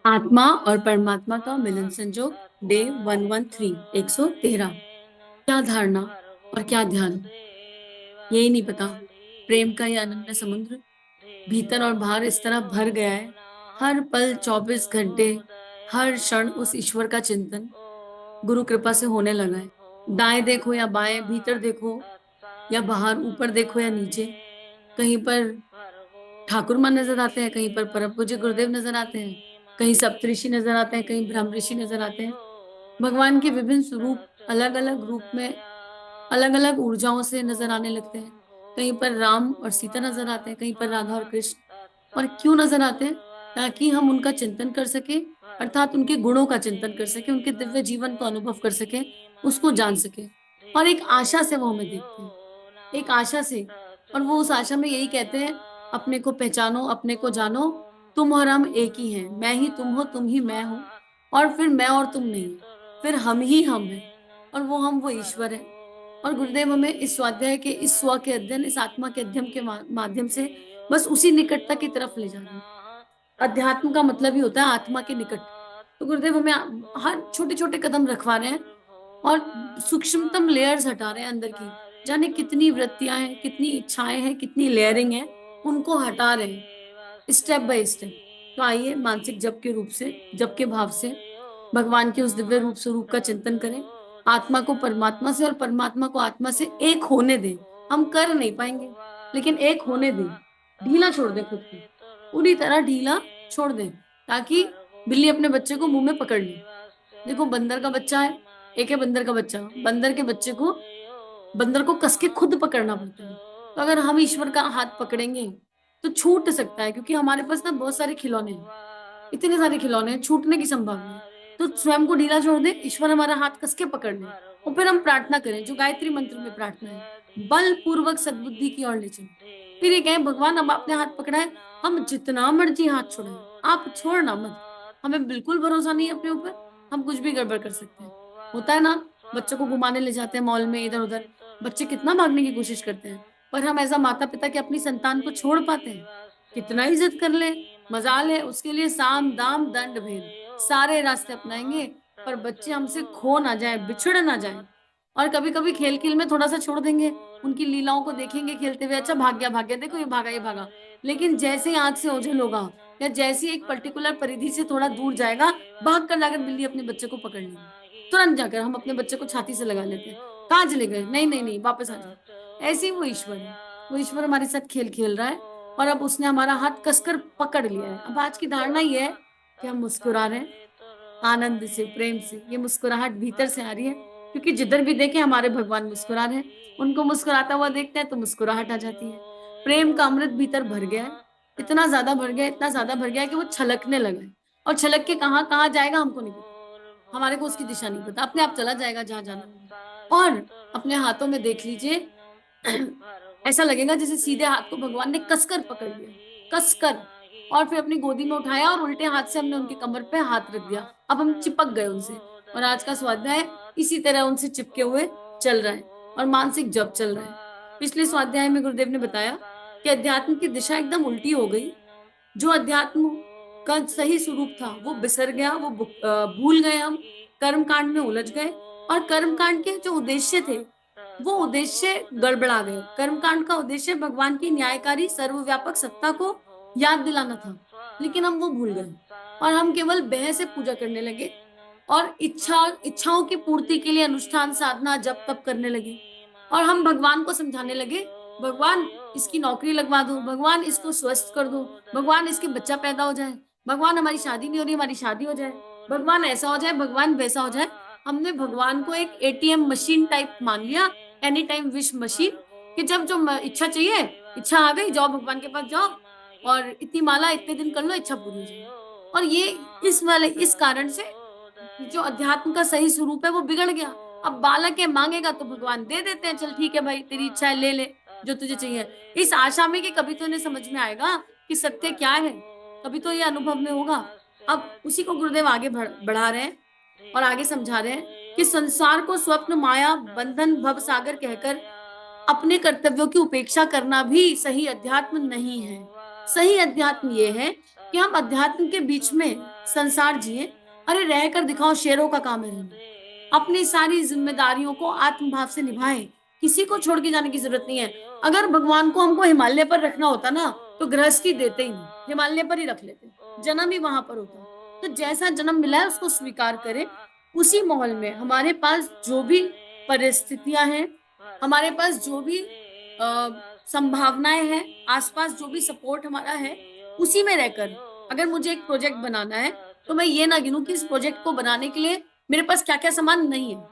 आत्मा और परमात्मा का मिलन संजोग डे 113 113। क्या धारणा और क्या ध्यान, यही नहीं पता। प्रेम का ये अनन्य समुद्र भीतर और बाहर इस तरह भर गया है। हर पल 24 घंटे, हर क्षण उस ईश्वर का चिंतन गुरु कृपा से होने लगा है। दाएं देखो या बाएं, भीतर देखो या बाहर, ऊपर देखो या नीचे, कहीं पर ठाकुर माँ नजर आते हैं, कहीं पर परम पूज्य गुरुदेव नजर आते हैं, कहीं सप्तऋषि नजर आते हैं, कहीं ब्रह्म ऋषि नजर आते हैं। भगवान के विभिन्न स्वरूप अलग अलग रूप में अलग अलग ऊर्जाओं से नजर आने लगते हैं। कहीं पर राम और सीता नजर आते हैं, कहीं पर राधा और कृष्ण। और क्यों नजर आते हैं? ताकि हम उनका चिंतन कर सके, अर्थात उनके गुणों का चिंतन कर सके, उनके दिव्य जीवन को अनुभव कर सके, उसको जान सके। और एक आशा से वो हमें देखते हैं, एक आशा से। और वो उस आशा में यही कहते हैं, अपने को पहचानो, अपने को जानो, तुम और हम एक ही हैं, मैं ही तुम हो, तुम ही मैं हो, और फिर मैं और तुम नहीं, फिर हम ही हम हैं, और वो ईश्वर है। और गुरुदेव हमें इस स्वाध्याय के, इस स्व के अध्ययन, इस आत्मा के अध्ययन के माध्यम से बस उसी निकटता की तरफ ले जा रहे हैं। अध्यात्म का मतलब ही होता है आत्मा के निकट। तो गुरुदेव हमें हर छोटे छोटे कदम रखवा रहे हैं और सूक्ष्मतम लेयर्स हटा रहे हैं अंदर की। जाने कितनी वृत्तियां हैं, कितनी इच्छाएं हैं, कितनी लेयरिंग है, उनको हटा रहे हैं स्टेप बाय स्टेप। तो आइए मानसिक जप के रूप से, जप के भाव से भगवान के उस दिव्य रूप स्वरूप का चिंतन करें। आत्मा को परमात्मा से और परमात्मा को आत्मा से एक होने दें। हम कर नहीं पाएंगे, लेकिन एक होने दें। ढीला छोड़ दें खुद को, पूरी तरह ढीला छोड़ दें, ताकि बिल्ली अपने बच्चे को मुंह में पकड़ ले। देखो, बंदर का बच्चा है, एक है बंदर का बच्चा, बंदर के बच्चे को, बंदर को कस के खुद पकड़ना पड़ता है। तो अगर हम ईश्वर का हाथ पकड़ेंगे तो छूट सकता है, क्योंकि हमारे पास ना बहुत सारे खिलौने हैं, इतने सारे खिलौने हैं, छूटने की संभावना है। तो स्वयं को ढीला छोड़ दे, ईश्वर हमारा हाथ कस के पकड़ ले, और फिर हम प्रार्थना करें, जो गायत्री मंत्र में प्रार्थना है, बल पूर्वक सद्बुद्धि की ओर ले चलो। फिर ये कहें, भगवान अब आपने हाथ पकड़ा है, हम जितना मर्जी हाथ छोड़ाएं, आप छोड़ना मत। हमें बिल्कुल भरोसा नहीं है अपने ऊपर, हम कुछ भी गड़बड़ कर सकते हैं। होता है ना, बच्चों को घुमाने ले जाते हैं मॉल में, इधर उधर, बच्चे कितना भागने की कोशिश करते हैं, पर हम ऐसा माता पिता के अपनी संतान को छोड़ पाते हैं? कितना ही जिद कर ले, मजाल है, उसके लिए साम दाम दंड भेद सारे रास्ते अपनाएंगे, पर बच्चे हमसे खो ना जाए, बिछड़ ना जाए। और कभी कभी खेल खेल में थोड़ा सा छोड़ देंगे, उनकी लीलाओं को देखेंगे खेलते हुए, अच्छा भाग गया, देखो ये भागा, ये भागा। लेकिन जैसे ही आंख से ओझल होगा, या जैसे ही एक पर्टिकुलर परिधि से थोड़ा दूर जाएगा, भाग कर जाकर बिल्ली अपने बच्चे को पकड़ लेगी। तुरंत जाकर हम अपने बच्चे को छाती से लगा लेते हैं, कहाँ चले गए, नहीं नहीं नहीं, वापस आ जाओ। ऐसे ही वो ईश्वर है, वो ईश्वर हमारे साथ खेल खेल रहा है, और अब उसने हमारा हाथ कसकर पकड़ लिया है। अब आज की धारणा ये है कि हम मुस्कुरा रहे हैं, आनंद से, प्रेम से। ये मुस्कुराहट भीतर से आ रही है, क्योंकि जिधर भी देखे हमारे भगवान मुस्कुरा रहे हैं। उनको मुस्कुराता हुआ देखते हैं तो मुस्कुराहट आ जाती है। प्रेम का अमृत भीतर भर गया है, इतना ज्यादा भर गया, इतना ज्यादा भर गया है कि वो छलकने लगा है। और छलक के कहाँ कहाँ जाएगा हमको नहीं पता, हमारे को उसकी दिशा नहीं पता, अपने आप चला जाएगा जहां जाना होगा। और अपने हाथों में देख लीजिए, ऐसा लगेगा जैसे सीधे हाथ को भगवान ने कसकर पकड़ लिया, कसकर, और फिर अपनी गोदी में उठाया और उल्टे हाथ से हमने उनके कमर पे हाथ रख दिया। अब हम चिपक गए उनसे, और आज का स्वाध्याय इसी तरह उनसे चिपके हुए चल रहा है, और मानसिक जप चल रहा है। पिछले स्वाध्याय में गुरुदेव ने बताया कि अध्यात्म की दिशा एकदम उल्टी हो गई। जो अध्यात्म का सही स्वरूप था वो बिसर गया, वो भूल गए, हम कर्म कांड में उलझ गए, और कर्म कांड के जो उद्देश्य थे वो उद्देश्य गड़बड़ा गए। कर्मकांड का उद्देश्य भगवान की न्यायकारी सर्वव्यापक सत्ता को याद दिलाना था, लेकिन हम वो भूल गए, और हम केवल बह से पूजा करने लगे, और इच्छाओं की पूर्ति के लिए अनुष्ठान, साधना, जप तप करने लगे। और हम भगवान को समझाने लगे, भगवान इसकी नौकरी लगवा दो, भगवान इसको स्वस्थ कर दो, भगवान इसके बच्चा पैदा हो जाए, भगवान हमारी शादी नहीं हो रही, हमारी शादी हो जाए, भगवान ऐसा हो जाए, भगवान वैसा हो जाए। हमने भगवान को एक एटीएम मशीन टाइप मान लिया, एनी टाइम विश मशीन, कि जब जो इच्छा चाहिए, इच्छा आ गई, जाओ भगवान के पास जाओ, और इतनी माला इतने दिन कर लो, इच्छा पूरी हो जाएगी। और ये इस कारण से जो अध्यात्म का सही स्वरूप है वो बिगड़ गया। अब बालक है, मांगेगा तो भगवान दे देते हैं, चल ठीक है भाई, तेरी इच्छा है, ले ले जो तुझे चाहिए, इस आशा में कि कभी तो इन्हें समझ में आएगा कि सत्य क्या है, कभी तो ये अनुभव में होगा। अब उसी को गुरुदेव आगे बढ़ा रहे हैं, और आगे समझा रहे हैं कि संसार को स्वप्न, माया, बंधन, भव सागर कहकर अपने कर्तव्यों की उपेक्षा करना भी सही अध्यात्म नहीं है। सही अध्यात्म ये है कि हम अध्यात्म के बीच में संसार जिए। अरे रहकर दिखाओ, शेरों का काम है रहना। अपनी सारी जिम्मेदारियों को आत्मभाव से निभाएं। किसी को छोड़ के जाने की जरूरत नहीं है। अगर भगवान को हमको हिमालय पर रखना होता ना, तो गृहस्थी देते ही नहीं, हिमालय पर ही रख लेते, जन्म ही वहां पर होता। तो जैसा जन्म मिला है उसको स्वीकार करें। उसी माहौल में हमारे पास जो भी परिस्थितियां हैं, हमारे पास जो भी संभावनाएं हैं, आसपास जो भी सपोर्ट हमारा है, उसी में रहकर अगर मुझे एक प्रोजेक्ट बनाना है, तो मैं ये ना गिनूं कि इस प्रोजेक्ट को बनाने के लिए मेरे पास क्या क्या सामान नहीं है।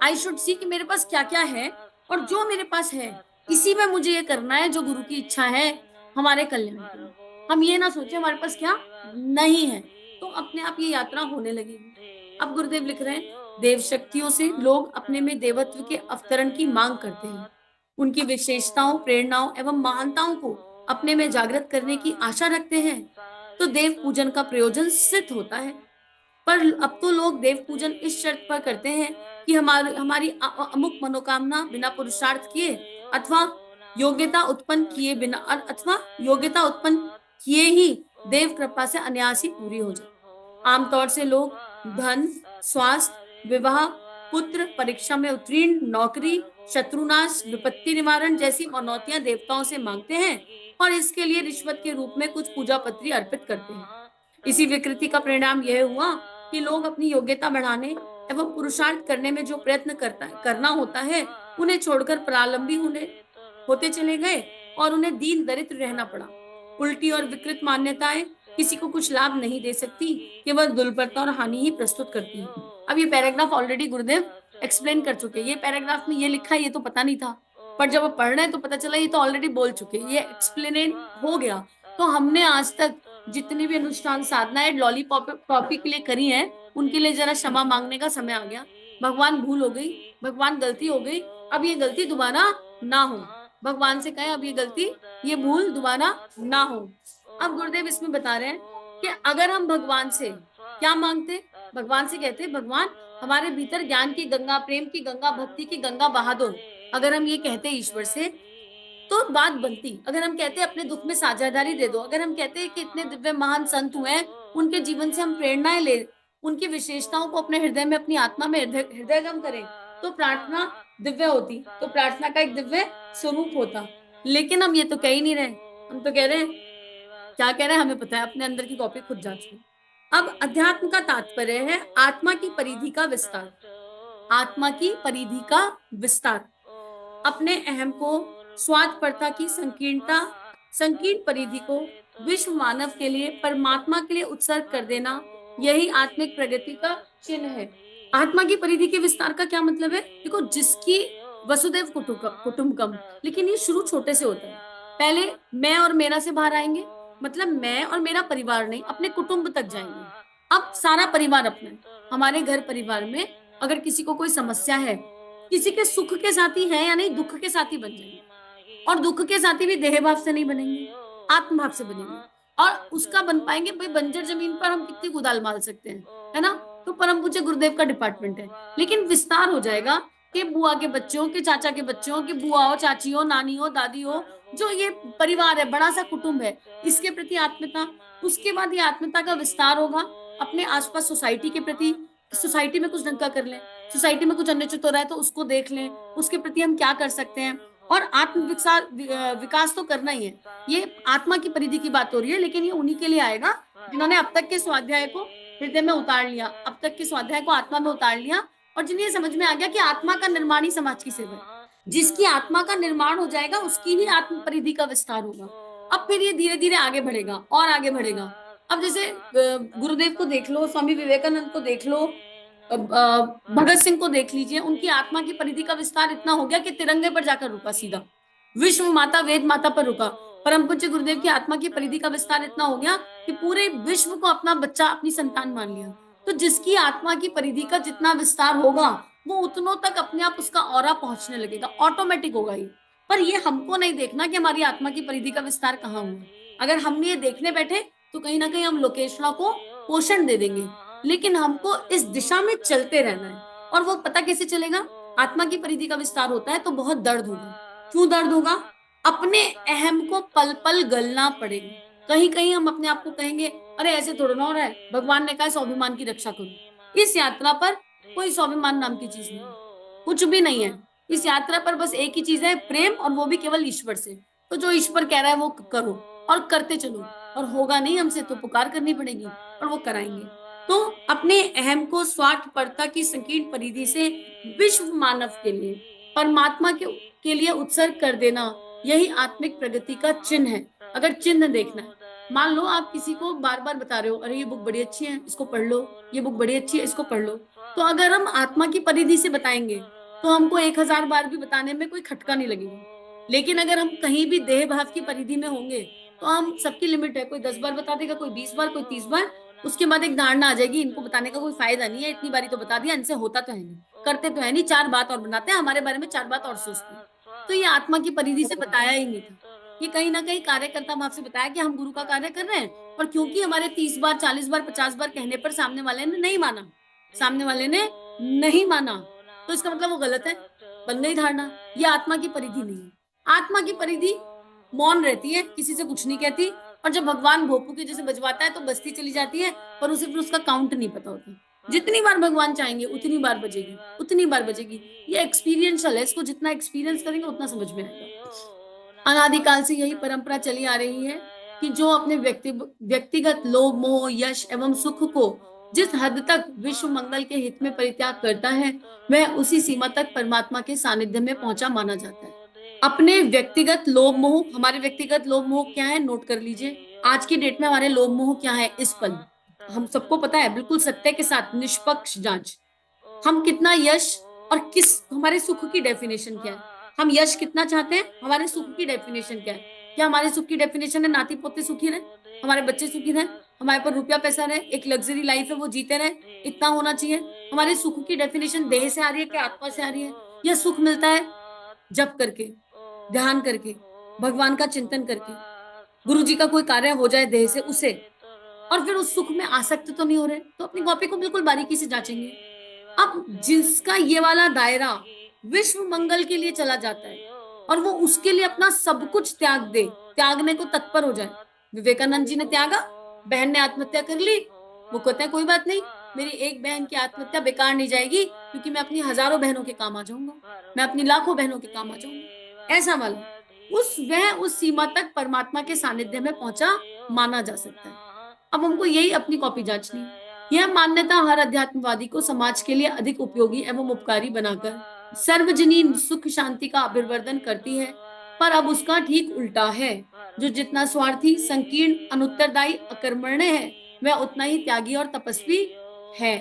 आई शुड सी कि मेरे पास क्या क्या है, और जो मेरे पास है इसी में मुझे ये करना है जो गुरु की इच्छा है हमारे कल्याण के लिए। हम ये ना सोचे हमारे पास क्या नहीं है, तो अपने आप ये यात्रा होने लगेगी। अब गुरुदेव लिख रहे हैं, देव शक्तियों से लोग अपने में देवत्व के अवतरण की मांग करते हैं। उनकी विशेषताओं, प्रेरणाओं एवं महानताओं को अपने में जागृत करने की आशा रखते हैं, तो देव पूजन का प्रयोजन सिद्ध होता है। पर अब तो लोग देव पूजन इस शर्त पर करते हैं कि हमारी अमुक मनोकामना बिना पुरुषार्थ किए अथवा योग्यता उत्पन्न किए बिना अथवा योग्यता उत्पन्न किए ही देव कृपा से अनायास ही पूरी हो जाए। आमतौर से लोग धन, स्वास्थ्य, विवाह, पुत्र, परीक्षा में उत्तीर्ण, नौकरी, शत्रुनाश, विपत्ति निवारण जैसी मनौतियां देवताओं से मांगते हैं, और इसके लिए रिश्वत के रूप में कुछ पूजा पत्री अर्पित करते हैं। इसी विकृति का परिणाम यह हुआ कि लोग अपनी योग्यता बढ़ाने एवं पुरुषार्थ करने में जो प्रयत्न करना होता है, उन्हें छोड़कर प्रारंभी होते चले गए, और उन्हें दीन दरिद्र रहना पड़ा। उल्टी और विकृत मान्यताएं किसी को कुछ लाभ नहीं दे सकती, केवल दुर्बलता और हानि ही प्रस्तुत करती है। अब ये पैराग्राफ ऑलरेडी गुरुदेव एक्सप्लेन कर चुके हैं। ये पैराग्राफ में ये लिखा है, ये तो पता नहीं था, पर जब पढ़ रहे हैं तो पता चला ये तो ऑलरेडी बोल चुके, ये एक्सप्लेन हो गया। तो हमने आज तक जितनी भी अनुष्ठान साधनाएं लॉलीपॉप कॉपी के लिए करी है, उनके लिए जरा क्षमा मांगने का समय आ गया। भगवान भूल हो गई, भगवान गलती हो गई, अब ये गलती दोबारा ना हो। भगवान से कहें अब ये गलती, ये भूल दोबारा ना हो। अब गुरुदेव इसमें बता रहे हैं कि अगर हम भगवान से क्या मांगते, भगवान से कहते भगवान हमारे भीतर ज्ञान की गंगा, प्रेम की गंगा, भक्ति की गंगा बहा दो। अगर हम ये कहते ईश्वर से तो बात बनती। अगर हम कहते अपने दुख में साझेदारी दे दो, अगर हम कहते हैं कि इतने दिव्य महान संत हुए हैं, उनके जीवन से हम प्रेरणाएं ले, उनकी विशेषताओं को अपने हृदय में, अपनी आत्मा में हृदयगम करें, तो प्रार्थना दिव्य होती, तो प्रार्थना का एक दिव्य स्वरूप होता। लेकिन हम ये तो कह ही नहीं रहे। हम तो कह रहे हैं, क्या कह रहे हैं हमें पता है, अपने अंदर की कॉपी खुद जांच लो। अब अध्यात्म का तात्पर्य है आत्मा की परिधि का विस्तार। आत्मा की परिधि का विस्तार, अपने अहम को, स्वार्थपरता की संकीर्ण परिधि को विश्व मानव के लिए, परमात्मा के लिए उत्सर्ग कर देना, यही आत्मिक प्रगति का चिन्ह है। आत्मा की परिधि के विस्तार का क्या मतलब है? देखो, जिसकी वसुदेव कुटुंबकम, लेकिन ये शुरू छोटे से होता है। पहले मैं और मेरा से बाहर आएंगे, मतलब मैं और मेरा परिवार नहीं, अपने कुटुंब तक जाएंगे। अब सारा परिवार अपना है। हमारे घर परिवार में अगर किसी को कोई समस्या है, किसी के सुख के साथी है या नहीं, दुख के साथी बन जाएंगे। और दुख के साथी भी देह भाव से नहीं बनेंगे, आत्म भाव से बनेंगे। और उसका बन पाएंगे भाई, बंजर जमीन पर हम कितनी कुदाल मार सकते हैं, है ना? तो परम पूज्य गुरुदेव का डिपार्टमेंट है। लेकिन विस्तार हो जाएगा कि बुआ के बच्चों के, चाचा के बच्चों की, बुआ हो, चाची हो, नानी हो, दादी हो, जो ये परिवार है, बड़ा सा कुटुंब है, इसके प्रति आत्मीयता। उसके बाद ये आत्मीयता का विस्तार होगा अपने आसपास सोसाइटी के प्रति। सोसाइटी में कुछ ढंग का कर लें, सोसाइटी में कुछ अनुचित हो रहा है तो उसको देख लें, उसके प्रति हम क्या कर सकते हैं। और आत्म विकास तो करना ही है। ये आत्मा की परिधि की बात हो रही है, लेकिन ये उन्हीं के लिए आएगा जिन्होंने अब तक के स्वाध्याय को हृदय में उतार लिया, अब तक के स्वाध्याय को आत्मा में उतार लिया, और जिन्हें समझ में आ गया कि आत्मा का निर्माण ही समाज की सेवा है। जिसकी आत्मा का निर्माण हो जाएगा, उसकी ही आत्म परिधि का विस्तार होगा। अब फिर ये धीरे धीरे आगे बढ़ेगा और आगे बढ़ेगा। अब जैसे गुरुदेव को देख लो, स्वामी विवेकानंद को देख लो, भगत सिंह को देख लीजिए, उनकी आत्मा की परिधि का विस्तार इतना हो गया कि तिरंगे पर जाकर रुका, सीधा विश्व माता, वेद माता पर रुका। परम पूज्य गुरुदेव की आत्मा की परिधि का विस्तार इतना हो गया कि पूरे विश्व को अपना बच्चा, अपनी संतान मान लिया। तो जिसकी आत्मा की परिधि का जितना विस्तार होगा, वो उतनों तक अपने आप उसका ऑरा पहुंचने लगेगा, ऑटोमेटिक होगा ये। पर ये हमको नहीं देखना कि हमारी आत्मा की परिधि का विस्तार कहाँ हुआ। अगर हम ये देखने बैठे तो कहीं ना कहीं हम लोकेशना को पोषण दे देंगे। लेकिन हमको इस दिशा में चलते रहना है। और वो पता कैसे चलेगा? आत्मा की परिधि का विस्तार होता है तो बहुत दर्द होगा। क्यों दर्द होगा? अपने अहम को पल पल गलना पड़ेगा। कहीं कहीं हम अपने आप को कहेंगे अरे ऐसे थोड़ा ना हो रहा है, भगवान ने कहा स्वाभिमान की रक्षा करो। इस यात्रा पर कोई स्वाभिमान नाम की चीज नहीं है, कुछ भी नहीं है। इस यात्रा पर बस एक ही चीज है, प्रेम, और वो भी केवल ईश्वर से। तो जो ईश्वर कह रहा है वो करो और करते चलो, और होगा नहीं हमसे तो पुकार करनी पड़ेगी और वो कराएंगे। तो अपने अहम को स्वार्थपरता की संकीर्ण परिधि से विश्व मानव के लिए, परमात्मा के लिए उत्सर्ग कर देना, यही आत्मिक प्रगति का चिन्ह है। अगर चिन्ह देखना है, मान लो आप किसी को बार बार बता रहे हो, अरे ये बुक बड़ी अच्छी है, इसको पढ़ लो, ये बुक बड़ी अच्छी है, इसको पढ़ लो। तो अगर हम आत्मा की परिधि से बताएंगे तो हमको 1000 बार भी बताने में कोई खटका नहीं लगेगा। लेकिन अगर हम कहीं भी देह भाव की परिधि में होंगे तो हम, सबकी लिमिट है, कोई 10 बार बता देगा, कोई 20 बार, कोई 30 बार। उसके बाद एक धारणा आ जाएगी, इनको बताने का कोई फायदा नहीं है, इतनी बारी तो बता दिया, इनसे होता तो है नहीं, करते तो है नहीं, 4 बात और बनाते हैं, हमारे बारे में 4 बात और सोचते हैं। तो ये आत्मा की परिधि से बताया ही नहीं था। ये कहीं ना कहीं कार्यकर्ता भाव से बताया कि हम गुरु का कार्य कर रहे हैं, और क्योंकि हमारे 30 बार, 40 बार, 50 बार कहने पर सामने वाले ने नहीं माना, सामने वाले ने नहीं माना, तो इसका मतलब वो गलत है, बन गई धारणा। ये आत्मा की परिधि नहीं है। आत्मा की परिधि मौन रहती है, किसी से कुछ नहीं कहती, और जब भगवान भोपू के जैसे बजवाता है तो बजती चली जाती है, पर उसे फिर उसका काउंट नहीं पता होता। जितनी बार भगवान चाहेंगे उतनी बार बजेगी, उतनी बार बजेगी। ये एक्सपीरियंशियल है, इसको जितना एक्सपीरियंस करेंगे उतना समझ में आएगा। अनादिकाल से यही परंपरा चली आ रही है कि जो अपने व्यक्तिगत लोभ, मोह, यश एवं सुख को जिस हद तक विश्व मंगल के हित में परित्याग करता है, वह उसी सीमा तक परमात्मा के सानिध्य में पहुंचा माना जाता है। अपने व्यक्तिगत लोभ मोह, हमारे व्यक्तिगत लोभ मोह क्या है, नोट कर लीजिए। आज की डेट में हमारे लोभ मोह क्या है, इस पल हम सबको पता है, बिल्कुल सत्य के साथ निष्पक्ष जांच। हम कितना यश, और किस, हमारे सुख की डेफिनेशन क्या है, हम यश कितना चाहते हैं, हमारे सुख की डेफिनेशन क्या है। क्या हमारे सुख की डेफिनेशन है नाती पोते सुखी रहे, हमारे बच्चे सुखी रहे, हमारे पर रुपया पैसा रहे, एक लग्जरी लाइफ है वो जीते रहे, इतना होना चाहिए। हमारे सुख की डेफिनेशन देह से आ रही है कि आत्मा से आ रही है। यह सुख मिलता है जप करके, ध्यान करके, भगवान का चिंतन करके, गुरु जी का कोई कार्य हो जाए देह से उसे, और फिर उस सुख में आसक्त तो नहीं हो रहे, तो अपनी कॉपी को बिल्कुल बारीकी से जांचेंगे। अब जिसका ये वाला दायरा विश्व मंगल के लिए चला जाता है, और वो उसके लिए अपना सब कुछ त्याग दे, त्यागने को तत्पर हो जाए। विवेकानंद जी ने त्यागा, बहन ने आत्महत्या कर ली, वो कहते हैं कोई बात नहीं, मेरी एक बहन की आत्महत्या बेकार नहीं जाएगी, क्योंकि मैं अपनी हजारों बहनों के काम आ जाऊंगा, मैं अपनी लाखों बहनों के काम आ जाऊंगा। ऐसा वाला वह उस सीमा तक परमात्मा के सानिध्य में पहुंचा माना जा सकता है। अब हमको यही अपनी कॉपी जांचनी है। यह मान्यता हर अध्यात्मवादी को समाज के लिए अधिक उपयोगी एवं उपकारी बनाकर सर्वजनीन सुख शांति का अभिवर्धन करती है। पर अब उसका ठीक उल्टा है। जो जितना स्वार्थी, संकीर्ण, अनुत्तरदायी, अकर्मण्य है, वह उतना ही त्यागी और तपस्वी है।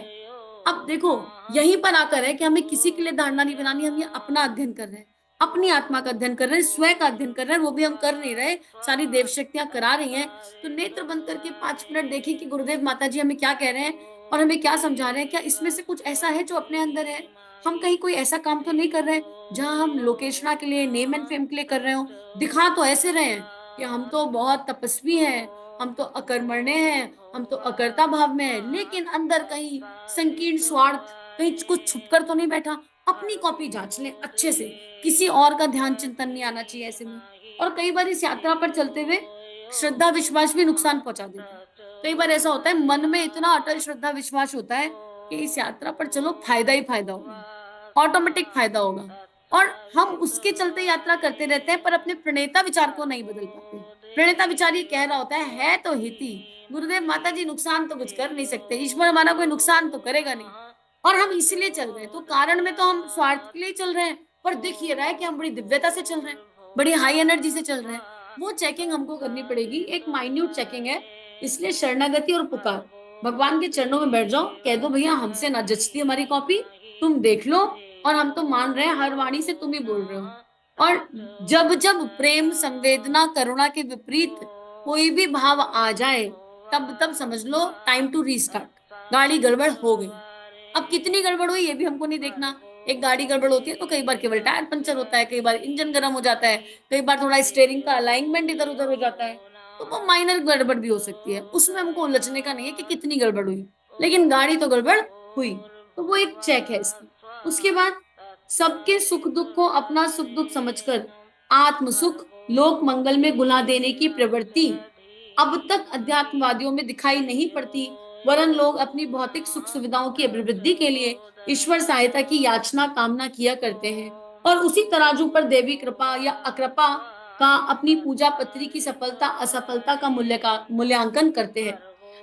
अब देखो, यहीं पर आकर है कि हमें किसी के लिए धारणा नहीं बनानी, हम ये अपना अध्ययन कर रहे हैं, अपनी आत्मा का अध्ययन कर रहे हैं, स्वयं का अध्ययन कर रहे हैं, वो भी हम कर नहीं रहे, सारी देव शक्तियां करा रही हैं। तो नेत्र बंद करके 5 मिनट देखिए कि गुरुदेव माता जी हमें क्या कह रहे हैं और हमें क्या समझा रहे हैं। क्या इसमें से कुछ ऐसा है जो अपने अंदर है? हम कहीं कोई ऐसा काम तो नहीं कर रहे हैं जहां हम लोकेशना के लिए, नेम एंड फेम के लिए कर रहे हो। दिखा तो ऐसे रहे हैं कि हम तो बहुत तपस्वी हैं, हम तो अकर्मण्य हैं, हम तो अकर्ता भाव में है, लेकिन अंदर कहीं संकीर्ण स्वार्थ, कहीं कुछ छुपकर तो नहीं बैठा। अपनी कॉपी जांच लें अच्छे से, किसी और का ध्यान चिंतन नहीं आना चाहिए ऐसे में। और कई बार इस यात्रा पर चलते हुए श्रद्धा विश्वास भी नुकसान पहुंचा देते हैं। कई बार ऐसा होता है, मन में इतना अटल श्रद्धा विश्वास होता है कि इस यात्रा पर चलो फायदा ही फायदा होगा, ऑटोमेटिक फायदा होगा, और हम उसके चलते यात्रा करते रहते हैं, पर अपने प्रणेता विचार को नहीं बदल पाते। प्रणेता विचार ये कह रहा होता है तो हिती, गुरुदेव माता जी नुकसान तो कुछ कर नहीं सकते, ईश्वर हमारा कोई नुकसान तो करेगा नहीं, और हम इसलिए चल रहे हैं। तो कारण में तो हम स्वार्थ के लिए चल रहे हैं, पर दिख ये रहा है कि हम बड़ी दिव्यता से चल रहे हैं, बड़ी हाई एनर्जी से चल रहे हैं। वो चेकिंग हमको करनी पड़ेगी, एक माइन्यूट चेकिंग है। इसलिए शरणागति और पुकार, भगवान के चरणों में बैठ जाओ, कह दो भैया हमसे ना जचती हमारी कॉपी, तुम देख लो, और हम तो मान रहे हैं, हर वाणी से तुम ही बोल रहे हो। और जब जब प्रेम, संवेदना, करुणा के विपरीत कोई भी भाव आ जाए, तब तब समझ लो टाइम टू रीस्टार्ट, गाड़ी गड़बड़ हो गई। अब कितनी गड़बड़ हुई ये भी हमको नहीं देखना। एक गाड़ी गड़बड़ होती है तो कई बार केवल टायर पंचर होता है, कई बार इंजन गर्म हो जाता है, कई बार थोड़ा स्टीयरिंग का अलाइनमेंट इधर उधर हो जाता है, तो वो माइनर गड़बड़ भी हो सकती है, उसमें हमको उलझने का नहीं है कि कितनी गड़बड़ हुई, लेकिन गाड़ी तो गड़बड़ हुई। तो वो एक चेक है इसकी। उसके बाद सबके सुख दुख को अपना सुख दुख समझकर आत्म सुख, लोक मंगल में गुला देने की प्रवृत्ति, अब तक अध्यात्मवादियों में दिखाई नहीं पड़ती, वरन लोग अपनी भौतिक सुख सुविधाओं की अभिवृद्धि के लिए ईश्वर सहायता की याचना कामना किया करते हैं और उसी तराजू पर देवी कृपा या अकृपा का अपनी पूजा पत्री की सफलता असफलता का मूल्यांकन करते हैं।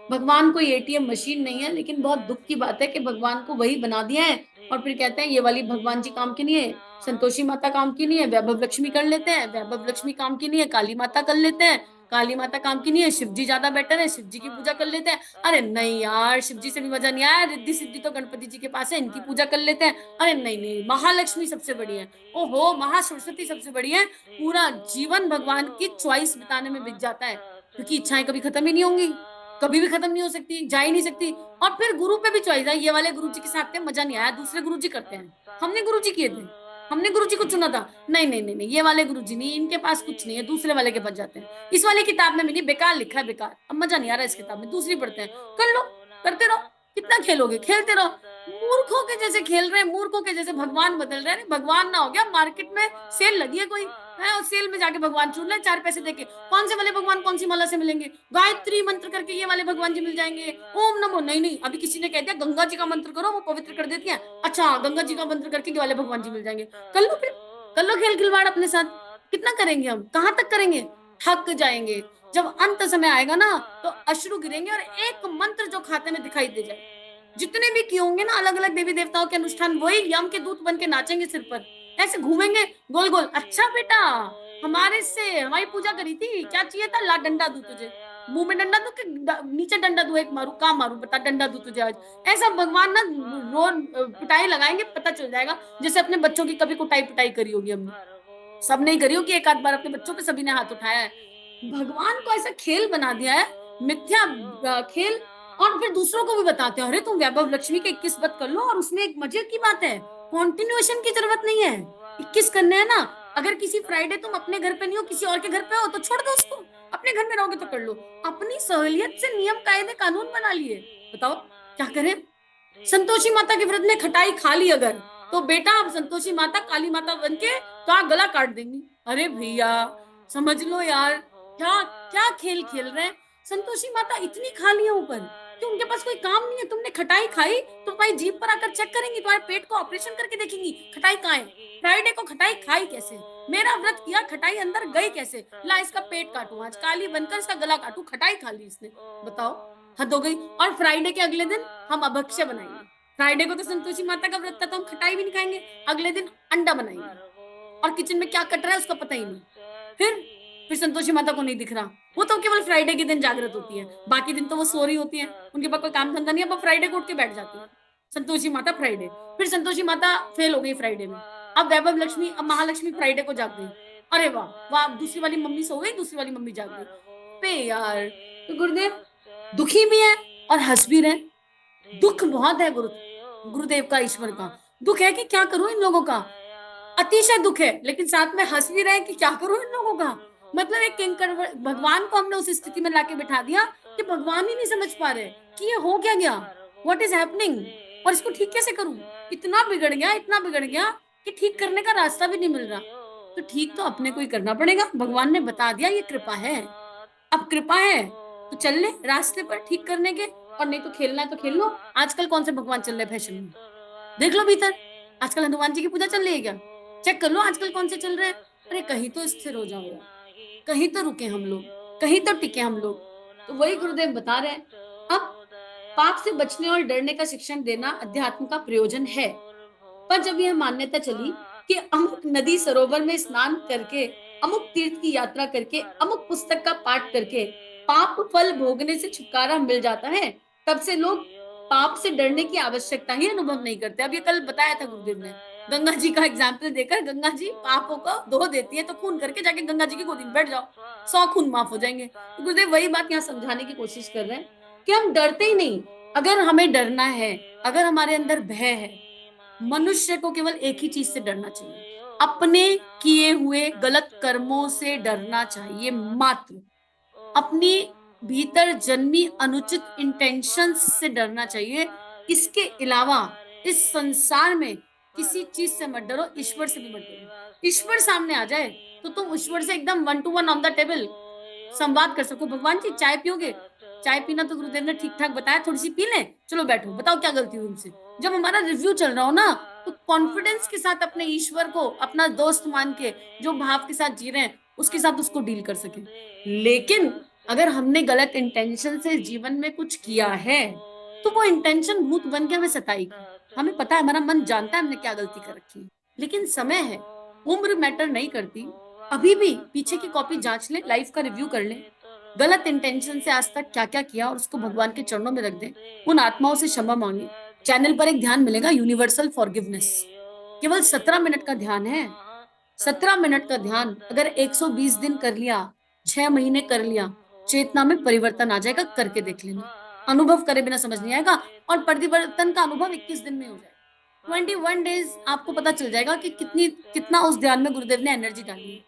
भगवान कोई एटीएम मशीन नहीं है, लेकिन बहुत दुख की बात है कि भगवान को वही बना दिया है और फिर कहते हैं ये वाली भगवान जी काम की नहीं है, संतोषी माता काम की नहीं है, वैभव लक्ष्मी कर लेते हैं, वैभव लक्ष्मी काम की नहीं है, काली माता कर लेते हैं, काली माता काम की नहीं है, शिव जी ज्यादा बेटर है, शिव जी की पूजा कर लेते हैं। अरे नहीं यार, शिव जी से भी मजा नहीं आया, रिद्धि सिद्धि तो गणपति जी के पास है, इनकी पूजा कर लेते हैं। अरे नहीं नहीं, महालक्ष्मी सबसे बड़ी है, ओहो महासरस्वती सबसे बड़ी है। पूरा जीवन भगवान की चॉइस बिताने में बिक जाता है, क्योंकि इच्छाएं कभी खत्म ही नहीं होंगी, कभी भी खत्म नहीं हो सकती, जा ही नहीं सकती। और फिर गुरु पे भी चॉइस है, ये वाले गुरु जी के साथ में मजा नहीं आया, दूसरे गुरु जी करते हैं, हमने गुरु जी किए थे, हमने गुरु जी को चुना था, नहीं नहीं नहीं नहीं, ये वाले गुरु जी नहीं, इनके पास कुछ नहीं है, दूसरे वाले के पास जाते हैं, इस वाली किताब में भी नहीं, बेकार लिखा है, बेकार, अब मजा नहीं आ रहा इस किताब में, दूसरी पढ़ते हैं। कर लो, करते रहो, कितना खेलोगे, खेलते रहो, मूर्खों के जैसे खेल रहे हैं, मूर्खों के जैसे भगवान बदल रहे हैं। भगवान ना हो गया, मार्केट में सेल लगी है कोई है, और सेल में जाके भगवान चुन ले 4 पैसे देके, कौन से वाले भगवान कौन सी माला से मिलेंगे, गायत्री मंत्र करके ये वाले भगवान जी मिल जाएंगे, ओम नमो, नहीं नहीं, अभी किसी ने कह दिया गंगा जी का मंत्र करो वो पवित्र कर देती है, अच्छा गंगा जी का मंत्र करके ये वाले भगवान जी मिल जाएंगे। कर लो फिर, कर लो खेल खिलवाड़ अपने साथ, कितना करेंगे हम, कहाँ तक करेंगे, थक जाएंगे। जब अंत समय आएगा ना, तो अश्रु गिरेंगे और एक मंत्र जो खाते में दिखाई दे जाए, जितने भी किए होंगे ना अलग अलग देवी देवताओं के अनुष्ठान, वही यम के दूत बन के नाचेंगे सिर पर, ऐसे घूमेंगे गोल गोल, अच्छा बेटा हमारे से हमारी पूजा करी थी, क्या चाहिए था, ला डंडा दू तुझे, मुंह में डंडा दू कि नीचे डंडा दू, एक मारू काम मारू, बता डंडा दू तुझे आज, ऐसा भगवान ना रोज पिटाई लगाएंगे, पता चल जाएगा, जैसे अपने बच्चों की कभी कुटाई पिटाई करी होगी हमने, सब नहीं करी होगी, एक आध बार अपने बच्चों पे सभी ने हाथ उठाया है। भगवान को ऐसा खेल बना दिया है, मिथ्या खेल, और फिर दूसरों को भी बताते हैं, अरे तुम वैभव लक्ष्मी के 21 व्रत कर लो, और उसमें एक मजे की बात है, कॉन्टिन्यूएशन की जरूरत नहीं है, 21 करने हैं ना, अगर किसी फ्राइडे तुम अपने घर पे नहीं हो, किसी और के घर पे हो, तो छोड़ दो उसको, अपने घर में रहोगे तो कर लो, अपनी सहूलियत से नियम कायदे कानून बना लिए, बताओ क्या करें। संतोषी माता के व्रत में खटाई खा ली अगर, तो बेटा अब संतोषी माता काली माता बन के तो गला काट देंगी। अरे भैया समझ लो यार, क्या क्या खेल खेल रहे हैं। संतोषी माता इतनी खा ली है ऊपर कि उनके पास कोई काम नहीं है, तुमने खटाई खाई तो तुम्हारी जीभ पर आकर चेक करेंगी, तुम्हारे पेट को ऑपरेशन करके देखेंगी खटाई कहाँ है, फ्राइडे को खटाई खाई कैसे, मेरा व्रत किया खटाई अंदर गई कैसे, ला इसका पेट काटू, आज काली बनकर इसका गला काटू, खटाई खा ली इसने, बताओ, हद हो गई। और फ्राइडे के अगले दिन हम अभक्ष्य बनाएंगे, फ्राइडे को तो संतोषी माता का व्रत था तो हम खटाई भी नहीं खाएंगे, अगले दिन अंडा बनाएंगे, और किचन में क्या कट रहा है उसका पता ही नहीं। फिर संतोषी माता को नहीं दिख रहा, वो तो केवल फ्राइडे के दिन जागृत होती है, बाकी दिन तो वो सो रही होती है, उनके पास कोई काम धंधा नहीं है, वो फ्राइडे को उठ के बैठ जाती है संतोषी माता फ्राइडे। फिर संतोषी माता फेल हो गई फ्राइडे में, अब वैभव लक्ष्मी, अब महालक्ष्मी फ्राइडे को जाग गई, अरे वाह वाह, दूसरी वाली मम्मी सो गई, दूसरी वाली मम्मी जाग गई, पे यार। तो गुरुदेव दुखी भी है और हंस भी रहे, दुख बहुत है गुरुदेव का, ईश्वर का दुख है कि क्या करूं इन लोगों का, अतिशय दुख है, लेकिन साथ में हंस भी रहे कि क्या करूं इन लोगों का। मतलब एक किंकर भगवान को हमने उस स्थिति में लाके बिठा दिया कि भगवान ही नहीं समझ पा रहे कि ये हो क्या गया, व्हाट इज हैपनिंग, और इसको ठीक कैसे करूं, इतना बिगड़ गया, इतना बिगड़ गया कि ठीक करने का रास्ता भी नहीं मिल रहा। तो ठीक तो अपने को ही करना पड़ेगा, भगवान ने बता दिया ये कृपा है, अब कृपा है तो चल ले रास्ते पर ठीक करने के, और नहीं तो खेलना है तो खेल लो। आजकल कौन से भगवान चल रहे फैशन में, देख लो भीतर, आजकल हनुमान जी की पूजा चल रही है क्या, चेक कर लो आजकल कौन से चल रहे हैं। अरे कहीं तो स्थिर हो जाओ यार, कहीं तो रुके हम लोग, कहीं तो टिके हम लोग। तो वही गुरुदेव बता रहे हैं, अब पाप से बचने और डरने का शिक्षण देना अध्यात्म का प्रयोजन है। पर जब यह मान्यता चली कि अमुक नदी सरोवर में स्नान करके, अमुक तीर्थ की यात्रा करके, अमुक पुस्तक का पाठ करके पाप फल भोगने से छुटकारा मिल जाता है, तब से लोग पाप से डरने की आवश्यकता ही अनुभव नहीं करते। अब ये कल बताया था गुरुदेव ने, गंगा जी का एग्जाम्पल देकर, गंगा जी पापों को धो देती है, तो खून करके जाके गंगा जी की गोदी में बैठ जाओ, 100 खून माफ हो जाएंगे। तो गुरुदेव वही बात यहाँ समझाने की कोशिश कर रहे हैं कि हम डरते ही नहीं। अगर हमें डरना है, अगर हमारे अंदर भय है, मनुष्य को केवल एक ही चीज से डरना चाहिए, अपने किए हुए गलत कर्मों से डरना चाहिए मात्र, अपनी भीतर जन्मी अनुचित इंटेंशंस से डरना चाहिए। इसके अलावा इस संसार में किसी चीज से मत डरो, ईश्वर से भी मत डरो। ईश्वर सामने आ जाए तो तुम ईश्वर से एकदम 1 to 1 ऑन द टेबल, संवाद कर सको। भगवान जी चाय पियोगे? चाय पीना तो गुरुदेव ने ठीक ठाक बताया, थोड़ी सी पी लें, चलो बैठो, बताओ क्या गलती हुई उनसे। जब हमारा रिव्यू चल रहा हो ना, तो कॉन्फिडेंस के साथ अपने ईश्वर को अपना दोस्त मान के, जो भाव के साथ जी रहे हैं उसके साथ उसको डील कर सके। लेकिन अगर हमने गलत इंटेंशन से जीवन में कुछ किया है, तो वो इंटेंशन भूत बन के हमें सताएगी। हमें पता है, हमारा मन जानता है हमने क्या गलती कर रखी है, लेकिन समय है, उम्र मैटर नहीं करती। अभी भी पीछे की कॉपी जांच ले, लाइफ का रिव्यू कर ले, गलत इंटेंशन से आज तक क्या क्या किया और उसको भगवान के चरणों में रख दे, उन आत्माओं से क्षमा मांगे। चैनल पर एक ध्यान मिलेगा, यूनिवर्सल फॉरगिवनेस। केवल 17 मिनट का ध्यान है। 17 मिनट का ध्यान अगर 120 दिन कर लिया, 6 महीने कर लिया, चेतना में परिवर्तन आ जाएगा। करके देख लेना, अनुभव करे बिना समझ नहीं आएगा। और परिवर्तन का अनुभव 21 दिन में हो जाएगा। 21 डेज आपको पता चल जाएगा कि कितना उस ध्यान में गुरुदेव ने एनर्जी डाली है।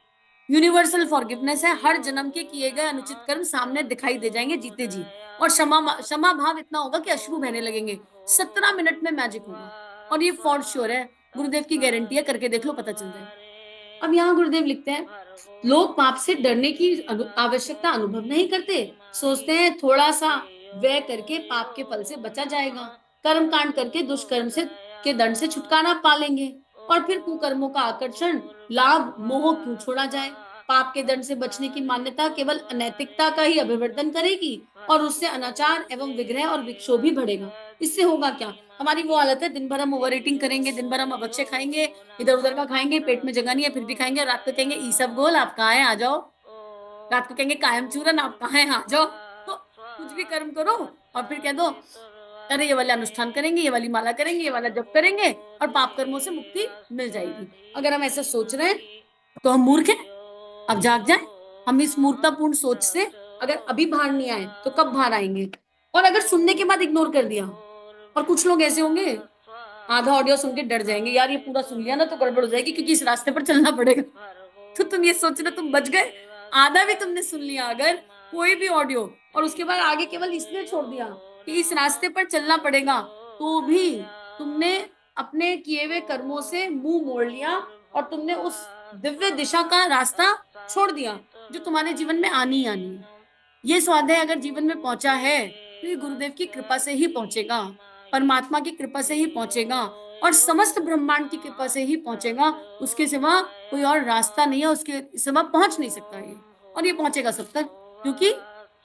यूनिवर्सल फॉरगिवनेस है, हर जन्म के किए गए अनुचित कर्म सामने दिखाई दे जाएंगे जीते जी। और क्षमा भाव इतना होगा कि अश्रु बहने लगेंगे। 17 मिनट में मैजिक होगा, और ये फॉर श्योर है, गुरुदेव की गारंटी है, करके देख लो, पता चल जाएगा। अब यहाँ गुरुदेव लिखते हैं, लोग पाप से डरने की आवश्यकता अनुभव नहीं करते, सोचते हैं थोड़ा सा व्यय करके पाप के फल से बचा जाएगा, कर्म कांड करके दुष्कर्म से के दंड से छुटकारा पा लेंगे, और फिर कुकर्मों का आकर्षण, लाभ, मोह क्यों छोड़ा जाए। पाप के दंड से बचने की मान्यता केवल अनैतिकता का ही अभिवर्धन करेगी, और उससे अनाचार एवं विग्रह और विक्षोभ भी बढ़ेगा। इससे होगा क्या, हमारी वो हालत है, दिन भर हम ओवर ईटिंग करेंगे, दिन भर हम अभक्ष्य खाएंगे, इधर उधर का खाएंगे, पेट में जगह नहीं है फिर भी खाएंगे, रात को कहेंगे ई सब गोल आप कहाँ हैं आ जाओ, रात को कहेंगे कायम चूरन आप कहाँ हैं आ जाओ। तो कुछ भी कर्म करो और फिर कह दो अरे ये वाले अनुष्ठान करेंगे, ये वाली माला करेंगे, ये वाला जप करेंगे और पाप कर्मों से मुक्ति मिल जाएगी। अगर हम ऐसा सोच रहे हैं तो हम मूर्ख हैं। अब जाग जाए, हम इस मूर्खतापूर्ण सोच से अगर अभी बाहर नहीं आए तो कब बाहर आएंगे। और अगर सुनने के बाद इग्नोर कर दिया, और कुछ लोग ऐसे होंगे आधा ऑडियो सुन के डर जाएंगे, यार ये पूरा सुन लिया ना तो गड़बड़ हो जाएगी क्योंकि इस रास्ते पर चलना पड़ेगा। तो तुम ये सोचना तुम बच गए, आधा भी तुमने सुन लिया अगर कोई भी ऑडियो, और उसके बाद आगे केवल इसलिए छोड़ दिया कि इस रास्ते पर चलना पड़ेगा, तो भी तुमने अपने किए हुए कर्मों से मुंह मोड़ लिया और तुमने उस दिव्य दिशा का रास्ता छोड़ दिया जो तुम्हारे जीवन में आनी ही आनी है। ये स्वाध्याय अगर जीवन में पहुंचा है तो ये गुरुदेव की कृपा से ही पहुंचेगा, परमात्मा की कृपा से ही पहुंचेगा, और समस्त ब्रह्मांड की कृपा से ही पहुंचेगा। उसके सिवा कोई और रास्ता नहीं है, उसके सिवा पहुंच नहीं सकता ये, और ये पहुंचेगा सब तक, क्योंकि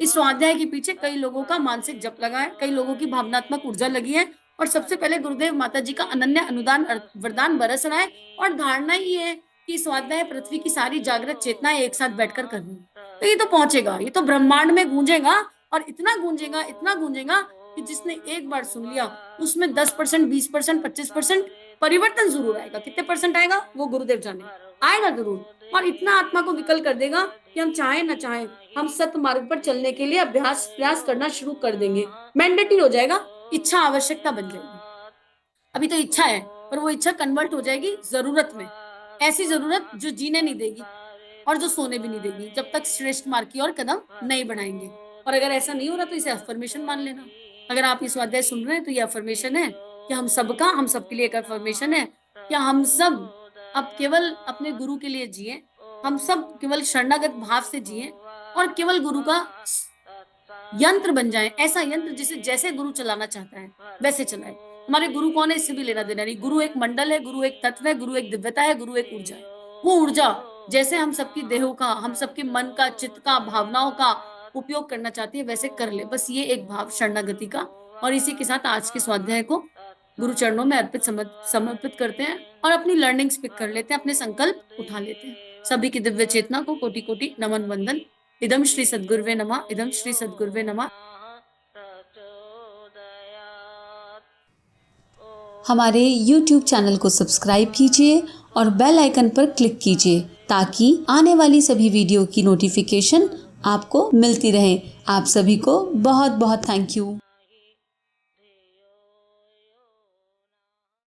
इस स्वाध्याय के पीछे कई लोगों का मानसिक जप लगा है, कई लोगों की भावनात्मक ऊर्जा लगी है, और सबसे पहले गुरुदेव माता जी का अनन्य अनुदान वरदान बरस रहा है। और धारणा ही है कि स्वाध्याय पृथ्वी की सारी जागृत चेतना एक साथ बैठकर करनी, तो ये तो पहुंचेगा, ये तो ब्रह्मांड में गूंजेगा, और इतना गूंजेगा, इतना गूंजेगा कि जिसने एक बार सुन लिया उसमें 10%, 20%, 25% परिवर्तन जरूर आएगा। कितने परसेंट आएगा वो गुरुदेव जाने, आएगा जरूर। और इतना आत्मा को विकल कर देगा कि हम चाहे ना चाहे हम सत्य मार्ग पर चलने के लिए प्रयास करना शुरू कर देंगे। मैंडेटरी हो जाएगा, इच्छा आवश्यकता बन जाएगी। अभी तो इच्छा है, पर वो इच्छा कन्वर्ट हो जाएगी जरूरत में, ऐसी जरूरत जो जीने नहीं देगी और जो सोने भी नहीं देगी जब तक श्रेष्ठ मार्ग की ओर कदम नहीं बढ़ाएंगे। और अगर ऐसा नहीं हो रहा तो इसे अफर्मेशन मान लेना। अगर आप इस स्वाध्याय सुन रहे हैं तो ये अफर्मेशन है कि हम सबके लिए एक अफर्मेशन है कि हम सब अब केवल अपने गुरु के लिए जिए, हम सब केवल शरणागत भाव से जिए, और केवल गुरु का यंत्र बन जाए, ऐसा यंत्र जिसे जैसे गुरु चलाना चाहता है वैसे चलाए। हमारे गुरु कौन है इससे भी लेना देना नहीं। गुरु एक मंडल है, गुरु एक तत्व है, गुरु एक दिव्यता है, गुरु एक ऊर्जा है। वो ऊर्जा जैसे हम सबकी देहों का, हम सबके मन का, चित्त का, भावनाओं का उपयोग करना चाहती है वैसे कर ले। बस ये एक भाव शरणागति का। और इसी के साथ आज के स्वाध्याय को गुरु चरणों में समर्पित करते हैं और अपनी लर्निंग्स पिक कर लेते हैं, अपने संकल्प उठा लेते हैं। सभी की दिव्य चेतना को कोटि कोटि नमन वंदन। इदम श्री सद्गुरुवे नमः, इदम श्री सद्गुरुवे नमः। हमारे YouTube चैनल को सब्सक्राइब कीजिए और बेल आइकन पर क्लिक कीजिए ताकि आने वाली सभी वीडियो की नोटिफिकेशन आपको मिलती रहे। आप सभी को बहुत बहुत थैंक यू।